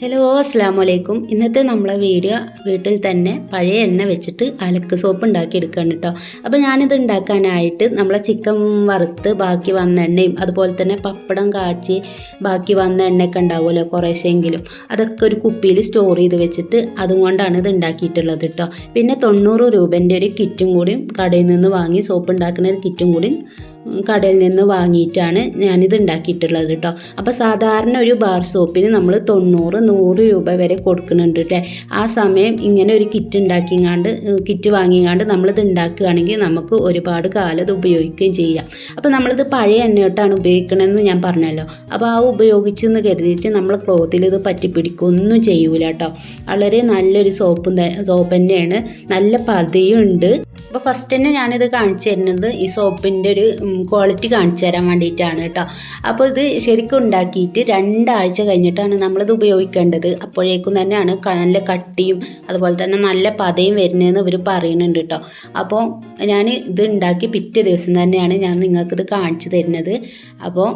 Hello അസ്സാം വലൈക്കും. ഇന്നത്തെ നമ്മളെ വീഡിയോ വീട്ടിൽ തന്നെ പഴയ എണ്ണ വെച്ചിട്ട് അലക്ക് സോപ്പ് ഉണ്ടാക്കിയെടുക്കുകയാണ് കേട്ടോ. അപ്പോൾ ഞാനിത് ഉണ്ടാക്കാനായിട്ട് നമ്മളെ ചിക്കൻ വറുത്ത് ബാക്കി വന്ന എണ്ണയും അതുപോലെ തന്നെ പപ്പടം കാച്ചി ബാക്കി വന്ന എണ്ണയൊക്കെ ഉണ്ടാവുമല്ലോ കുറേശ്ശെങ്കിലും, അതൊക്കെ ഒരു കുപ്പിയിൽ സ്റ്റോർ ചെയ്ത് വെച്ചിട്ട് അതുകൊണ്ടാണ് ഇത് ഉണ്ടാക്കിയിട്ടുള്ളത് കേട്ടോ. പിന്നെ 90 രൂപേൻ്റെ ഒരു കിറ്റും കൂടി കടയിൽ നിന്ന് വാങ്ങി, സോപ്പ് ഉണ്ടാക്കുന്ന ഒരു കിറ്റും കൂടി കടയിൽ നിന്ന് വാങ്ങിയിട്ടാണ് ഞാനിത് ഉണ്ടാക്കിയിട്ടുള്ളത് കേട്ടോ. അപ്പോൾ സാധാരണ ഒരു ബാർ സോപ്പിന് നമ്മൾ 90-100 രൂപ വരെ കൊടുക്കുന്നുണ്ട് കേട്ടോ. ആ സമയം ഇങ്ങനെ ഒരു കിറ്റ് വാങ്ങിങ്ങാണ്ട് നമ്മളിത് ഉണ്ടാക്കുകയാണെങ്കിൽ നമുക്ക് ഒരുപാട് കാലം ഇത് ഉപയോഗിക്കുകയും ചെയ്യാം. അപ്പോൾ നമ്മളിത് പഴയ എണ്ണയോട്ടാണ് ഉപയോഗിക്കണമെന്ന് ഞാൻ പറഞ്ഞല്ലോ. അപ്പോൾ ആ ഉപയോഗിച്ചെന്ന് കരുതിയിട്ട് നമ്മൾ ക്ലോത്തിൽ ഇത് പറ്റിപ്പിടിക്കൊന്നും ചെയ്യൂല കേട്ടോ. വളരെ നല്ലൊരു സോപ്പ് തന്നെയാണ്, നല്ല പതയും ഉണ്ട്. അപ്പോൾ ഫസ്റ്റ് തന്നെ ഞാനിത് കാണിച്ചു തരുന്നത് ഈ സോപ്പിൻ്റെ ഒരു ക്വാളിറ്റി കാണിച്ചു തരാൻ വേണ്ടിയിട്ടാണ് കേട്ടോ. അപ്പോൾ ഇത് ശരിക്കും ഉണ്ടാക്കിയിട്ട് 2 ആഴ്ച കഴിഞ്ഞിട്ടാണ് നമ്മളിത് ഉപയോഗിക്കേണ്ടത്. അപ്പോഴേക്കും തന്നെയാണ് നല്ല കട്ടിയും അതുപോലെ തന്നെ നല്ല പതയും വരുന്നതെന്ന് ഇവർ പറയുന്നുണ്ട് കേട്ടോ. അപ്പോൾ ഞാൻ ഇത് ഉണ്ടാക്കി പിറ്റേ ദിവസം തന്നെയാണ് ഞാൻ നിങ്ങൾക്കിത് കാണിച്ചു തരുന്നത്. അപ്പോൾ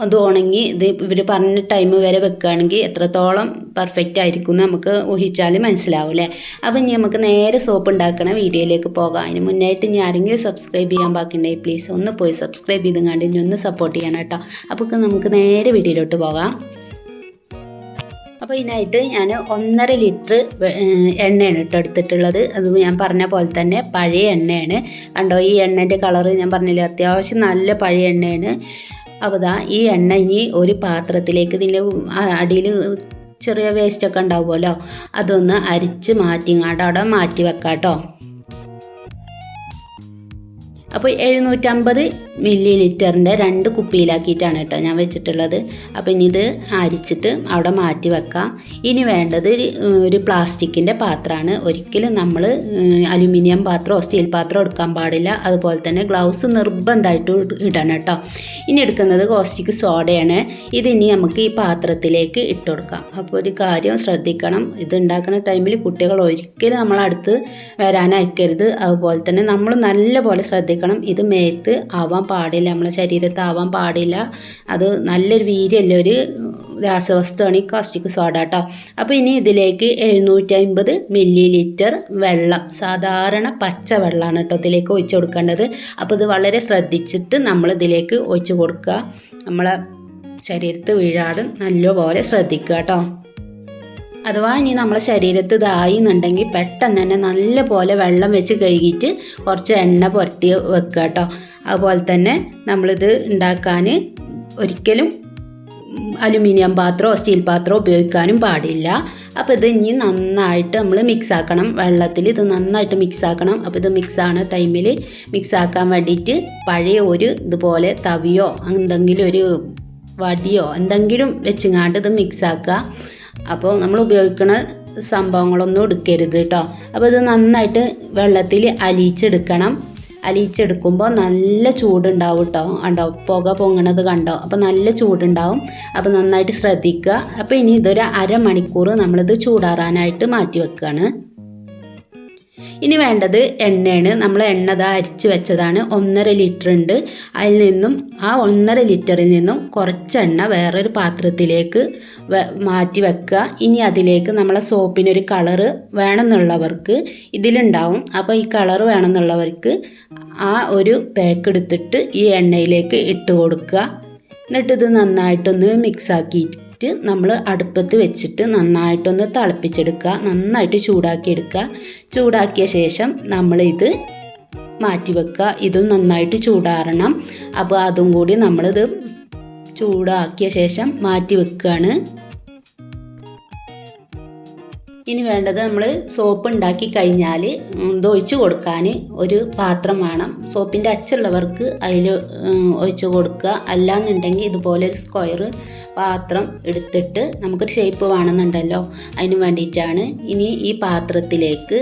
അത് ഉണങ്ങി ഇത് ഇവർ പറഞ്ഞ ടൈം വരെ വെക്കുകയാണെങ്കിൽ എത്രത്തോളം പെർഫെക്റ്റ് ആയിരിക്കും എന്ന് നമുക്ക് ഊഹിച്ചാൽ മനസ്സിലാവും അല്ലേ. അപ്പോൾ ഇനി നമുക്ക് നേരെ സോപ്പ് ഉണ്ടാക്കണ വീഡിയോയിലേക്ക് പോകാം. അതിന് മുന്നായിട്ട് ഇനി ആരെങ്കിലും സബ്സ്ക്രൈബ് ചെയ്യാൻ ബാക്കിയുണ്ടെങ്കിൽ പ്ലീസ് ഒന്ന് പോയി സബ്സ്ക്രൈബ് ചെയ്തുകൊണ്ട് ഇനി ഒന്ന് സപ്പോർട്ട് ചെയ്യണം കേട്ടോ. അപ്പോൾ നമുക്ക് നേരെ വീഡിയോയിലോട്ട് പോകാം. അപ്പോൾ ഇതിനായിട്ട് ഞാൻ 1.5 ലിറ്റർ എണ്ണയാണ് കേട്ടോ എടുത്തിട്ടുള്ളത്. അത് ഞാൻ പറഞ്ഞ പോലെ തന്നെ പഴയ എണ്ണയാണ്. കണ്ടോ, ഈ എണ്ണേൻ്റെ കളറ് ഞാൻ പറഞ്ഞില്ലേ, അത്യാവശ്യം നല്ല പഴയ എണ്ണയാണ്. അപ്പോൾ ഈ എണ്ണ ഇനി ഒരു പാത്രത്തിലേക്ക്, ഇതിൻ്റെ അടിയിൽ ചെറിയ വേസ്റ്റൊക്കെ ഉണ്ടാവുമല്ലോ, അതൊന്ന് അരിച്ച് മാറ്റിങ്ങാണ്ട് അവിടെ മാറ്റി വെക്കാം കേട്ടോ. അപ്പോൾ 750 മില്ലി ലിറ്ററിൻ്റെ 2 കുപ്പിയിലാക്കിയിട്ടാണ് കേട്ടോ ഞാൻ വെച്ചിട്ടുള്ളത്. അപ്പോൾ ഇനി ഇത് അരിച്ചിട്ട് അവിടെ മാറ്റി വെക്കാം. ഇനി വേണ്ടത് ഒരു പ്ലാസ്റ്റിക്കിൻ്റെ പാത്രമാണ്. ഒരിക്കലും നമ്മൾ അലുമിനിയം പാത്രമോ സ്റ്റീൽ പാത്രമോ എടുക്കാൻ പാടില്ല. അതുപോലെ തന്നെ ഗ്ലൗസ് നിർബന്ധമായിട്ട് ഇടണം കേട്ടോ. ഇനി എടുക്കുന്നത് കോസ്റ്റിക് സോഡയാണ്. ഇതിനി നമുക്ക് ഈ പാത്രത്തിലേക്ക് ഇട്ട് കൊടുക്കാം. അപ്പോൾ ഒരു കാര്യം ശ്രദ്ധിക്കണം, ഇത് ഉണ്ടാക്കുന്ന ടൈമിൽ കുട്ടികൾ ഒരിക്കലും നമ്മളടുത്ത് വരാനയക്കരുത്. അതുപോലെ തന്നെ നമ്മൾ നല്ലപോലെ ശ്രദ്ധിക്കണം. ഇത് മേത്ത് ആവാൻ പാടില്ല, നമ്മളെ ശരീരത്ത് ആവാൻ പാടില്ല. അത് നല്ലൊരു വീര്യല്ല ഒരു രാസവസ്തുവാണ് ഈ കാസ്റ്റിക് സോഡ കേട്ടോ. അപ്പോൾ ഇനി ഇതിലേക്ക് 750 മില്ലി ലിറ്റർ വെള്ളം, സാധാരണ പച്ച വെള്ളമാണ് കേട്ടോ ഇതിലേക്ക് ഒഴിച്ചു കൊടുക്കേണ്ടത്. അപ്പോൾ ഇത് വളരെ ശ്രദ്ധിച്ചിട്ട് നമ്മൾ ഇതിലേക്ക് ഒഴിച്ചു കൊടുക്കുക. നമ്മളെ ശരീരത്ത് വീഴാതെ നല്ലപോലെ ശ്രദ്ധിക്കുക കേട്ടോ. അഥവാ ഇനി നമ്മളെ ശരീരത്ത് ഇതായി എന്നുണ്ടെങ്കിൽ പെട്ടെന്ന് തന്നെ നല്ല പോലെ വെള്ളം വെച്ച് കഴുകിയിട്ട് കുറച്ച് എണ്ണ പുരട്ടി വെക്കുക കേട്ടോ. അതുപോലെ തന്നെ നമ്മളിത് ഉണ്ടാക്കാൻ ഒരിക്കലും അലുമിനിയം പാത്രമോ സ്റ്റീൽ പാത്രമോ ഉപയോഗിക്കാനും പാടില്ല. അപ്പോൾ ഇത് ഇനി നന്നായിട്ട് നമ്മൾ മിക്സ് ആക്കണം. വെള്ളത്തിൽ ഇത് നന്നായിട്ട് മിക്സ് ആക്കണം. അപ്പോൾ ഇത് മിക്സാണ് ടൈമിൽ മിക്സ് ആക്കാൻ വേണ്ടിയിട്ട് പഴയ ഒരു ഇതുപോലെ തവിയോ എന്തെങ്കിലും ഒരു വടിയോ എന്തെങ്കിലും വെച്ചിങ്ങാണ്ട് ഇത് മിക്സ് ആക്കുക. അപ്പോൾ നമ്മൾ ഉപയോഗിക്കുന്ന സംഭവങ്ങളൊന്നും എടുക്കരുത് കേട്ടോ. അപ്പോൾ ഇത് നന്നായിട്ട് വെള്ളത്തിൽ അലിയിച്ചെടുക്കണം. അലിയിച്ചെടുക്കുമ്പോൾ നല്ല ചൂടുണ്ടാവും കേട്ടോ. കണ്ടോ, പുക പൊങ്ങണത് കണ്ടോ? അപ്പോൾ നല്ല ചൂടുണ്ടാവും. അപ്പോൾ നന്നായിട്ട് ശ്രദ്ധിക്കുക. അപ്പോൾ ഇനി ഇതൊരു അരമണിക്കൂർ നമ്മളിത് ചൂടാറാനായിട്ട് മാറ്റി വെക്കുകയാണ്. ഇനി വേണ്ടത് എണ്ണയാണ്. നമ്മൾ എണ്ണ അരിച്ച് വെച്ചതാണ്, 1.5 ലിറ്റർ ഉണ്ട്. അതിൽ നിന്നും ആ 1.5 ലിറ്ററിൽ നിന്നും കുറച്ച് എണ്ണ വേറൊരു പാത്രത്തിലേക്ക് മാറ്റി വെക്കുക. ഇനി അതിലേക്ക് നമ്മളെ സോപ്പിനൊരു കളറ് വേണമെന്നുള്ളവർക്ക് ഇതിലുണ്ടാവും. അപ്പോൾ ഈ കളറ് വേണമെന്നുള്ളവർക്ക് ആ ഒരു പാക്ക് എടുത്തിട്ട് ഈ എണ്ണയിലേക്ക് ഇട്ട് കൊടുക്കുക. എന്നിട്ട് ഇത് നന്നായിട്ടൊന്ന് മിക്സാക്കിയിട്ട് നമ്മൾ അടുപ്പത്ത് വെച്ചിട്ട് നന്നായിട്ടൊന്ന് തിളപ്പിച്ചെടുക്കുക. നന്നായിട്ട് ചൂടാക്കിയെടുക്കുക. ചൂടാക്കിയ ശേഷം നമ്മളിത് മാറ്റി വെക്കുക. ഇതും നന്നായിട്ട് ചൂടാറണം. അപ്പോൾ അതും കൂടി നമ്മളിത് ചൂടാക്കിയ ശേഷം മാറ്റി വെക്കുകയാണ്. ഇനി വേണ്ടത്, നമ്മൾ സോപ്പ് ഉണ്ടാക്കി കഴിഞ്ഞാൽ ഇത് ഒഴിച്ച് കൊടുക്കാൻ ഒരു പാത്രം വേണം. സോപ്പിൻ്റെ അച്ചുള്ളവർക്ക് അതിൽ ഒഴിച്ച് കൊടുക്കുക. അല്ലാന്നുണ്ടെങ്കിൽ ഇതുപോലെ ഒരു സ്ക്വയർ പാത്രം എടുത്തിട്ട് നമുക്കൊരു ഷേപ്പ് വേണമെന്നുണ്ടല്ലോ, അതിന് വേണ്ടിയിട്ടാണ്. ഇനി ഈ പാത്രത്തിലേക്ക്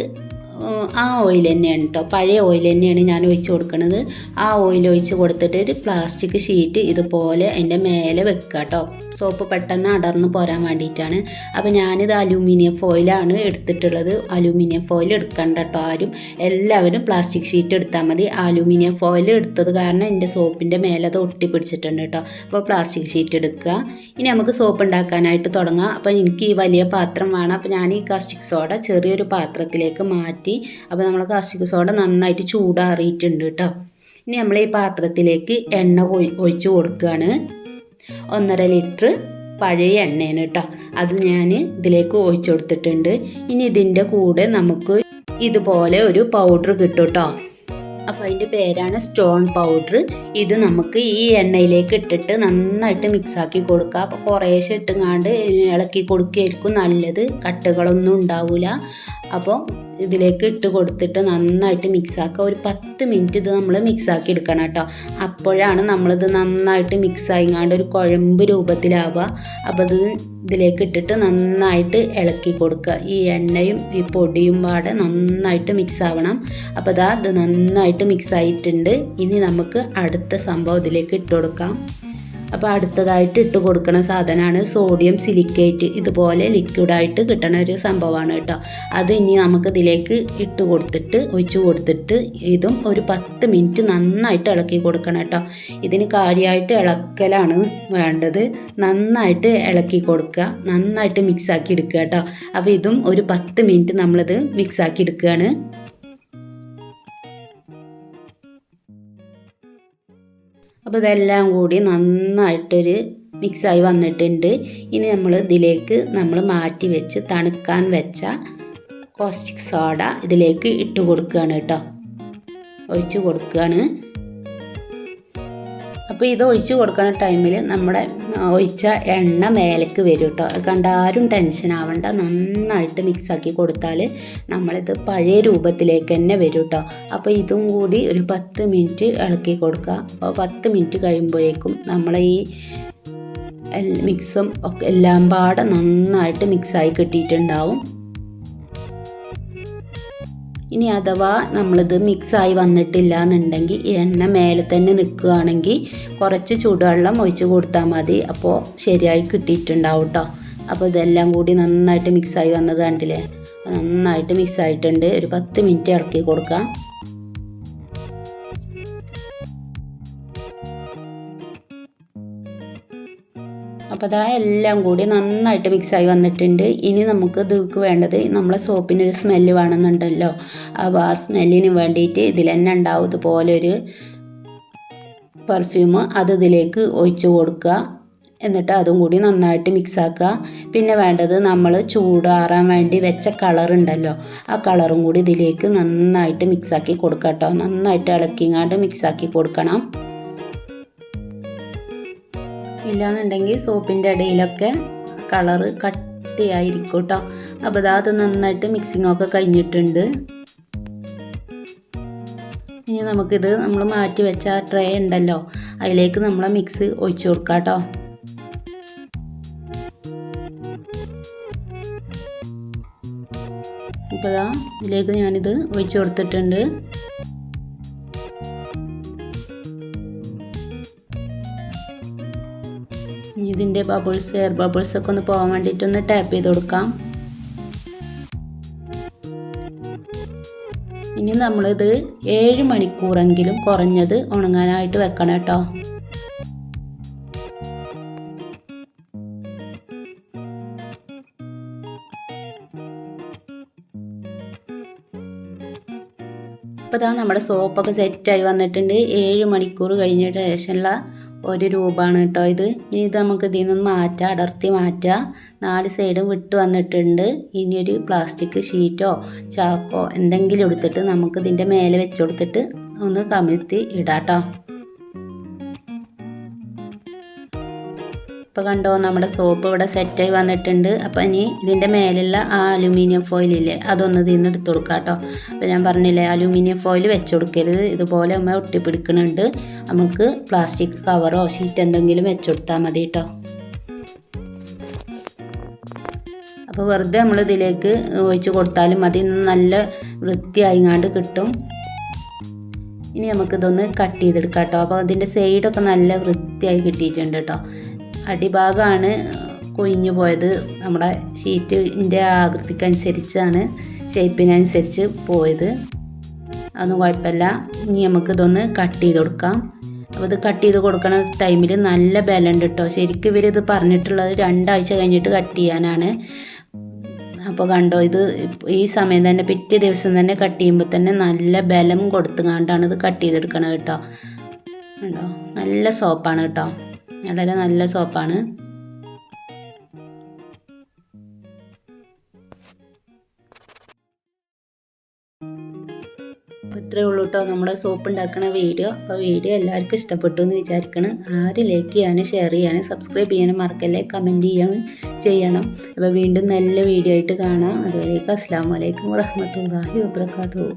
ആ ഓയിൽ തന്നെയാണ് കേട്ടോ, പഴയ ഓയിൽ തന്നെയാണ് ഞാൻ ഒഴിച്ച് കൊടുക്കുന്നത്. ആ ഓയിൽ ഒഴിച്ച് കൊടുത്തിട്ട് ഒരു പ്ലാസ്റ്റിക് ഷീറ്റ് ഇതുപോലെ അതിൻ്റെ മേലെ വെക്കുക കേട്ടോ. സോപ്പ് പെട്ടെന്ന് അടർന്ന് പോരാൻ വേണ്ടിയിട്ടാണ്. അപ്പോൾ ഞാനിത് അലൂമിനിയം ഫോയിലാണ് എടുത്തിട്ടുള്ളത്. അലൂമിനിയം ഫോയിൽ എടുക്കണ്ട കേട്ടോ ആരും, എല്ലാവരും പ്ലാസ്റ്റിക് ഷീറ്റ് എടുത്താൽ മതി. അലൂമിനിയം ഫോയിൽ എടുത്തത് കാരണം എൻ്റെ സോപ്പിൻ്റെ മേലെ അത് ഒട്ടി പിടിച്ചിട്ടുണ്ട് കേട്ടോ. അപ്പോൾ പ്ലാസ്റ്റിക് ഷീറ്റ് എടുക്കുക. ഇനി നമുക്ക് സോപ്പ് ഉണ്ടാക്കാനായിട്ട് തുടങ്ങാം. അപ്പോൾ എനിക്ക് ഈ വലിയ പാത്രം വേണം. അപ്പോൾ ഞാൻ ഈ കാസ്റ്റിക് സോഡ ചെറിയൊരു പാത്രത്തിലേക്ക് മാറ്റി. അപ്പോൾ നമ്മൾ കാസ്റ്റിക് സോഡ നന്നായിട്ട് ചൂടാറിയിട്ടുണ്ട് കേട്ടോ. ഇനി നമ്മൾ ഈ പാത്രത്തിലേക്ക് എണ്ണ ഒഴിച്ച് കൊടുക്കുകയാണ്. 1.5 ലിറ്റർ പഴയ എണ്ണയാണ് കേട്ടോ, അത് ഞാൻ ഇതിലേക്ക് ഒഴിച്ചു കൊടുത്തിട്ടുണ്ട്. ഇനി ഇതിൻ്റെ കൂടെ നമുക്ക് ഇതുപോലെ ഒരു പൗഡർ കിട്ടും കേട്ടോ. അപ്പോൾ അതിൻ്റെ പേരാണ് സ്റ്റോൺ പൗഡർ. ഇത് നമുക്ക് ഈ എണ്ണയിലേക്ക് ഇട്ടിട്ട് നന്നായിട്ട് മിക്സാക്കി കൊടുക്കുക. അപ്പോൾ കുറേശ്ശെ ഇട്ടുങ്ങാണ്ട് ഇളക്കി കൊടുക്കുകയായിരിക്കും നല്ലത്, കട്ടുകളൊന്നും ഉണ്ടാവില്ല. അപ്പോൾ ഇതിലേക്ക് ഇട്ട് കൊടുത്തിട്ട് നന്നായിട്ട് മിക്സാക്കുക. ഒരു 10 മിനിറ്റ് ഇത് നമ്മൾ മിക്സാക്കി എടുക്കണം കേട്ടോ. അപ്പോഴാണ് നമ്മളിത് നന്നായിട്ട് മിക്സായിങ്ങാണ്ട് ഒരു കുഴമ്പ് രൂപത്തിലാവുക. അപ്പോൾ ഇത് ഇതിലേക്ക് ഇട്ടിട്ട് നന്നായിട്ട് ഇളക്കി കൊടുക്കുക. ഈ എണ്ണയും ഈ പൊടിയും പാടെ നന്നായിട്ട് മിക്സ് ആവണം. അപ്പോൾ ഇത് നന്നായിട്ട് മിക്സ് ആയിട്ടുണ്ട്. ഇനി നമുക്ക് അടുത്ത സംഭവം ഇതിലേക്ക് ഇട്ട് കൊടുക്കാം. അപ്പോൾ അടുത്തതായിട്ട് ഇട്ട് കൊടുക്കുന്ന സാധനമാണ് സോഡിയം സിലിക്കേറ്റ്. ഇതുപോലെ ലിക്വിഡായിട്ട് കിട്ടണ ഒരു സംഭവമാണ് കേട്ടോ. അത് ഇനി നമുക്ക് ഇതിലേക്ക് ഇട്ട് കൊടുത്തിട്ട് ഒഴിച്ച് കൊടുത്തിട്ട് ഇതും ഒരു 10 മിനിറ്റ് നന്നായിട്ട് ഇളക്കി കൊടുക്കണം കേട്ടോ. ഇതിന് കാര്യമായിട്ട് ഇളക്കലാണ് വേണ്ടത്. നന്നായിട്ട് ഇളക്കി കൊടുക്കുക, നന്നായിട്ട് മിക്സാക്കി എടുക്കുക കേട്ടോ. അപ്പോൾ ഇതും ഒരു 10 മിനിറ്റ് നമ്മളിത് മിക്സാക്കി എടുക്കുകയാണ്. അപ്പോൾ ഇതെല്ലാം കൂടി നന്നായിട്ടൊരു മിക്സായി വന്നിട്ടുണ്ട്. ഇനി നമ്മൾ ഇതിലേക്ക് നമ്മൾ മാറ്റി വെച്ച് തണുക്കാൻ വെച്ച കോസ്റ്റിക് സോഡ ഇതിലേക്ക് ഇട്ട് കൊടുക്കുകയാണ് കേട്ടോ, ഒഴിച്ച് കൊടുക്കുകയാണ്. അപ്പോൾ ഇത് ഒഴിച്ച് കൊടുക്കുന്ന ടൈമിൽ നമ്മുടെ ഒഴിച്ച എണ്ണ മേലേക്ക് വരും കേട്ടോ. കണ്ടാരും ടെൻഷൻ ആവണ്ട, നന്നായിട്ട് മിക്സാക്കി കൊടുത്താൽ നമ്മളിത് പഴയ രൂപത്തിലേക്ക് തന്നെ വരും കേട്ടോ. അപ്പോൾ ഇതും കൂടി ഒരു 10 മിനിറ്റ് ഇളക്കി കൊടുക്കുക. അപ്പോൾ 10 മിനിറ്റ് കഴിയുമ്പോഴേക്കും നമ്മളെ ഈ മിക്സും ഒക്കെ എല്ലാം പാടെ നന്നായിട്ട് മിക്സായി കിട്ടിയിട്ടുണ്ടാവും. ഇനി അഥവാ നമ്മളിത് മിക്സായി വന്നിട്ടില്ല എന്നുണ്ടെങ്കിൽ എണ്ണ മേലെ തന്നെ നിൽക്കുകയാണെങ്കിൽ കുറച്ച് ചൂടുവെള്ളം ഒഴിച്ച് കൊടുത്താൽ മതി. അപ്പോൾ ശരിയായി കിട്ടിയിട്ടുണ്ടാവും കേട്ടോ. അപ്പോൾ ഇതെല്ലാം കൂടി നന്നായിട്ട് മിക്സായി വന്നത് കണ്ടില്ലേ, നന്നായിട്ട് മിക്സായിട്ടുണ്ട്. ഒരു 10 മിനിറ്റ് ഇളക്കി കൊടുക്കാം. അപ്പോൾ എല്ലാം കൂടി നന്നായിട്ട് മിക്സായി വന്നിട്ടുണ്ട്. ഇനി നമുക്ക് ഇതിലേക്ക് വേണ്ടത് നമ്മളെ സോപ്പിനൊരു സ്മെല്ല് വേണമെന്നുണ്ടല്ലോ. അപ്പോൾ ആ സ്മെല്ലിന് വേണ്ടിയിട്ട് ഇതിൽ തന്നെ ഉണ്ടാവും ഇതുപോലെ ഒരു പെർഫ്യൂം. അത് ഇതിലേക്ക് ഒഴിച്ച് കൊടുക്കുക. എന്നിട്ട് അതും കൂടി നന്നായിട്ട് മിക്സാക്കുക. പിന്നെ വേണ്ടത് നമ്മൾ ചൂടാറാൻ വേണ്ടി വെച്ച കളറുണ്ടല്ലോ, ആ കളറും കൂടി ഇതിലേക്ക് നന്നായിട്ട് മിക്സാക്കി കൊടുക്കുക കേട്ടോ. നന്നായിട്ട് ഇളക്കിങ്ങാണ്ട് മിക്സാക്കി കൊടുക്കണം. ഇല്ലാന്നുണ്ടെങ്കിൽ സോപ്പിൻ്റെ ഇടയിലൊക്കെ കളറ് കട്ടിയായിരിക്കും കേട്ടോ. അപ്പോൾ അത് നന്നായിട്ട് മിക്സിങ്ങൊക്കെ കഴിഞ്ഞിട്ടുണ്ട്. ഇനി നമുക്കിത് നമ്മൾ മാറ്റി വെച്ച ട്രേ ഉണ്ടല്ലോ, അതിലേക്ക് നമ്മളെ മിക്സ് ഒഴിച്ചു കൊടുക്കാം കേട്ടോ. അപ്പോൾ ഇതിലേക്ക് ഞാനിത് ഒഴിച്ചു കൊടുത്തിട്ടുണ്ട്. ഇതിൻ്റെ ബബിൾസ്, എയർ ബബിൾസ് ഒക്കെ ഒന്ന് പോകാൻ വേണ്ടിയിട്ടൊന്ന് ടാപ്പ് ചെയ്ത് കൊടുക്കാം. ഇനി നമ്മളിത് 7 മണിക്കൂറെങ്കിലും കുറഞ്ഞത് ഉണങ്ങാനായിട്ട് വെക്കണം കേട്ടോ. അപ്പോൾ നമ്മുടെ സോപ്പൊക്കെ സെറ്റായി വന്നിട്ടുണ്ട്. 7 മണിക്കൂർ കഴിഞ്ഞിട്ട് ശേഷമുള്ള ഒരു രൂപമാണ് കേട്ടോ ഇത്. ഇനി ഇത് നമുക്ക് ഇതിൽ നിന്ന് മാറ്റാം, അടർത്തി മാറ്റാം. 4 സൈഡും വിട്ട് വന്നിട്ടുണ്ട്. ഇനിയൊരു പ്ലാസ്റ്റിക് ഷീറ്റോ ചാക്കോ എന്തെങ്കിലും എടുത്തിട്ട് നമുക്ക് ഇതിൻ്റെ മേലെ വെച്ച് കൊടുത്തിട്ട് ഒന്ന് കമിഴ്ത്തി ഇടാം കേട്ടോ. ഇപ്പോൾ കണ്ടോ, നമ്മുടെ സോപ്പ് ഇവിടെ സെറ്റായി വന്നിട്ടുണ്ട്. അപ്പോൾ ഇനി ഇതിൻ്റെ മേലുള്ള ആ അലുമിനിയം ഫോയിലില്ലേ, അതൊന്ന് ഇതിൽ നിന്ന് എടുത്ത് കൊടുക്കാം കേട്ടോ. അപ്പോൾ ഞാൻ പറഞ്ഞില്ലേ, അലുമിനിയം ഫോയിൽ വെച്ച് കൊടുക്കരുത്, ഇതുപോലെ നമ്മൾ ഒട്ടിപ്പിടിക്കുന്നുണ്ട്. നമുക്ക് പ്ലാസ്റ്റിക് കവറോ ഷീറ്റ് എന്തെങ്കിലും വെച്ച് കൊടുത്താൽ മതി കേട്ടോ. അപ്പോൾ വെറുതെ നമ്മൾ ഇതിലേക്ക് ഒഴിച്ച് കൊടുത്താലും മതി, നല്ല വൃത്തിയായിങ്ങാണ്ട് കിട്ടും. ഇനി നമുക്കിതൊന്ന് കട്ട് ചെയ്തെടുക്കാം കേട്ടോ. അപ്പോൾ അതിൻ്റെ സൈഡൊക്കെ നല്ല വൃത്തിയായി കിട്ടിയിട്ടുണ്ട് കേട്ടോ. അടിഭാഗമാണ് കൊഴിഞ്ഞു പോയത്, നമ്മുടെ ഷീറ്റിൻ്റെ ആകൃതിക്കനുസരിച്ചാണ്, ഷേപ്പിനനുസരിച്ച് പോയത്. അതൊന്നും കുഴപ്പമില്ല. ഇനി നമുക്കിതൊന്ന് കട്ട് ചെയ്ത് കൊടുക്കാം. അപ്പോൾ ഇത് കട്ട് ചെയ്ത് കൊടുക്കണ ടൈമിൽ നല്ല ബലമുണ്ട് കേട്ടോ. ശരിക്കും ഇവരിത് പറഞ്ഞിട്ടുള്ളത് 2 ആഴ്ച കഴിഞ്ഞിട്ട് കട്ട് ചെയ്യാനാണ്. അപ്പോൾ കണ്ടോ, ഇത് ഈ സമയം തന്നെ പിറ്റേ ദിവസം തന്നെ കട്ട് ചെയ്യുമ്പോൾ തന്നെ നല്ല ബലം കൊടുത്തുകൊണ്ടാണ് ഇത് കട്ട് ചെയ്തെടുക്കണത് കേട്ടോ. കണ്ടോ, നല്ല സോപ്പാണ് കേട്ടോ, വളരെ നല്ല സോപ്പാണ്. അപ്പോൾ ഇത്രയേ ഉള്ളൂ കേട്ടോ നമ്മുടെ സോപ്പ് ഉണ്ടാക്കുന്ന വീഡിയോ. അപ്പോൾ വീഡിയോ എല്ലാവർക്കും ഇഷ്ടപ്പെട്ടു എന്ന് വിചാരിക്കണം. ആരും ലൈക്ക് ചെയ്യാനും ഷെയർ ചെയ്യാനും സബ്സ്ക്രൈബ് ചെയ്യാനും മറക്കല്ലേ, കമൻറ്റ് ചെയ്യണം. അപ്പോൾ വീണ്ടും നല്ല വീഡിയോ ആയിട്ട് കാണാം. അതുവരേക്കും അസ്സലാമു അലൈക്കും വറഹ്മത്തുള്ളാഹി വബറകാതുഹു.